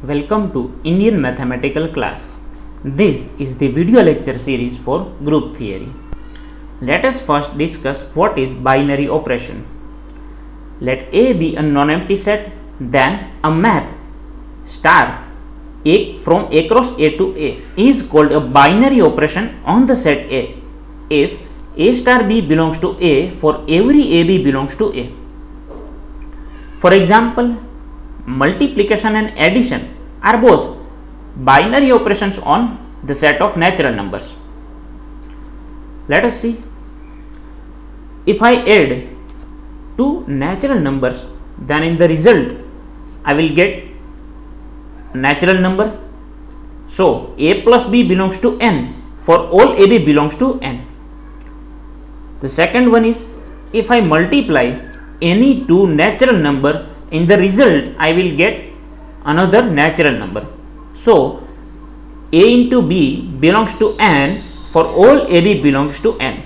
Welcome to Indian Mathematical class. This is the video lecture series for group theory. Let us first discuss what is binary operation. Let A be a non-empty set, then a map star A from A cross A to A is called a binary operation on the set A if A star B belongs to A for every AB belongs to A. For example, multiplication and addition are both binary operations on the set of natural numbers. Let us see. If I add two natural numbers, then in the result I will get natural number. So A plus B belongs to n for all AB belongs to n. The second one is, if I multiply any two natural number, in the result I will get another natural number. So A into B belongs to n for all AB belongs to n.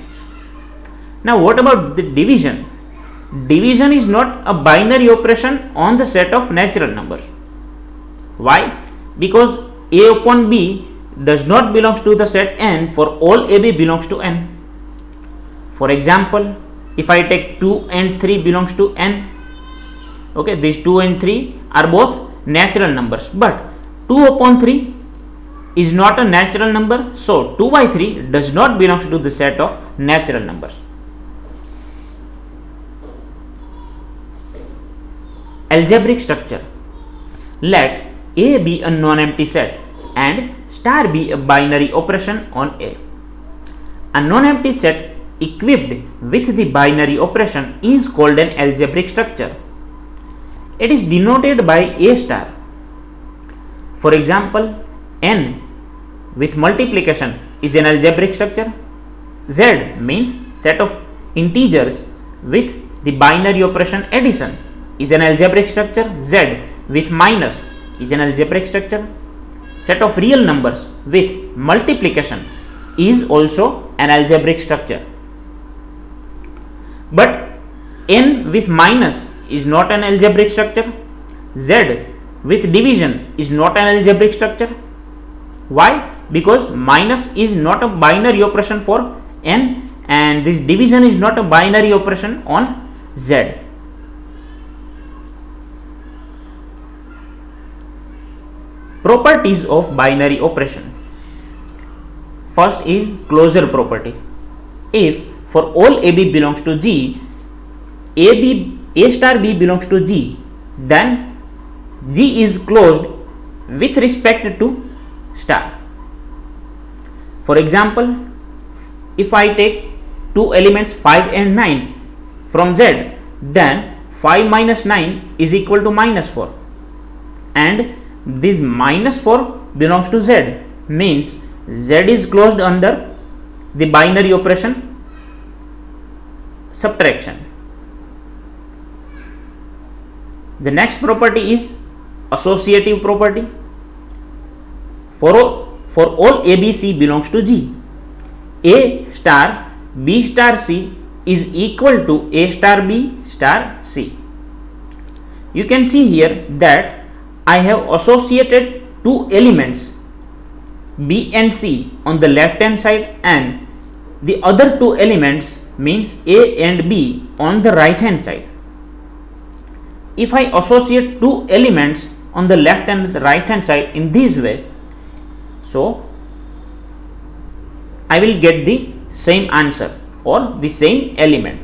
Now what about the division? Division is not a binary operation on the set of natural numbers. Why? Because A upon B does not belongs to the set n for all AB belongs to n. For example, if I take 2 and 3 belongs to n, okay, these 2 and 3 are both natural numbers, but 2 upon 3 is not a natural number, so 2 by 3 does not belong to the set of natural numbers. Algebraic structure. Let A be a non-empty set and star be a binary operation on A. A non-empty set equipped with the binary operation is called an algebraic structure. It is denoted by A star. For example, n with multiplication is an algebraic structure. Z means set of integers with the binary operation addition is an algebraic structure. Z with minus is an algebraic structure. Set of real numbers with multiplication is also an algebraic structure. But n with minus is not an algebraic structure. Z with division is not an algebraic structure. Why? Because minus is not a binary operation for n and this division is not a binary operation on Z. Properties of binary operation. First is closure property. If for all AB belongs to G, A star B belongs to G, then G is closed with respect to star. For example, if I take two elements 5 and 9 from Z, then 5 minus 9 is equal to minus 4 and this minus 4 belongs to Z, means Z is closed under the binary operation subtraction. The next property is associative property. For all ABC belongs to G, A star B star C is equal to A star B star C. You can see here that I have associated two elements B and C on the left hand side and the other two elements means A and B on the right hand side. If I associate two elements on the left and the right hand side in this way, so I will get the same answer or the same element.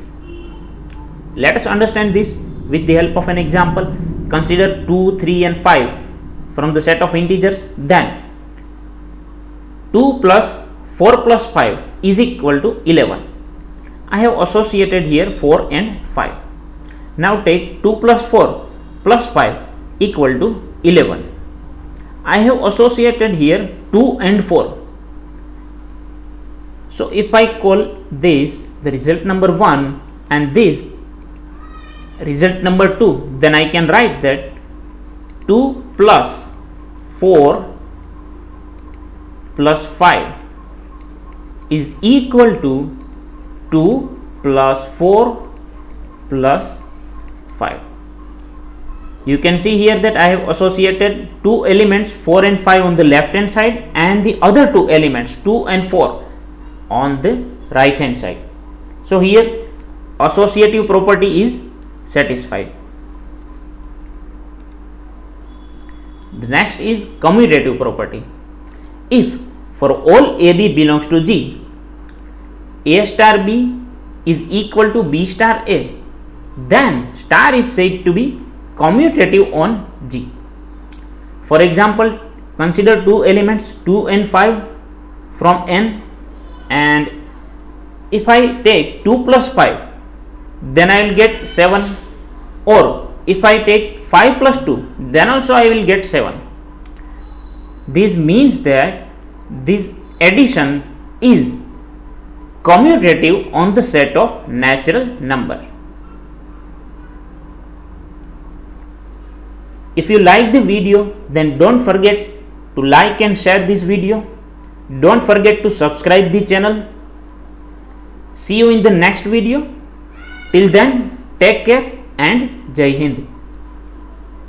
Let us understand this with the help of an example. Consider 2, 3 and 5 from the set of integers, then 2 plus 4 plus 5 is equal to 11. I have associated here 4 and 5. Now take 2 plus 4 plus 5 equal to 11. I have associated here 2 and 4. So if I call this the result number 1 and this result number 2, then I can write that 2 plus 4 plus 5 is equal to 2 plus 4 plus 5. You can see here that I have associated two elements 4 and 5 on the left hand side and the other two elements 2 and 4 on the right hand side. So here associative property is satisfied. The next is commutative property. If for all AB belongs to G, A star B is equal to B star A, then star is said to be commutative on G. For example, consider two elements 2 and 5 from N, and if I take 2 plus 5, then I will get 7, or if I take 5 plus 2, then also I will get 7. This means that this addition is commutative on the set of natural number. If you like the video, then don't forget to like and share this video. Don't forget to subscribe the channel. See you in the next video. Till then, take care and Jai Hind.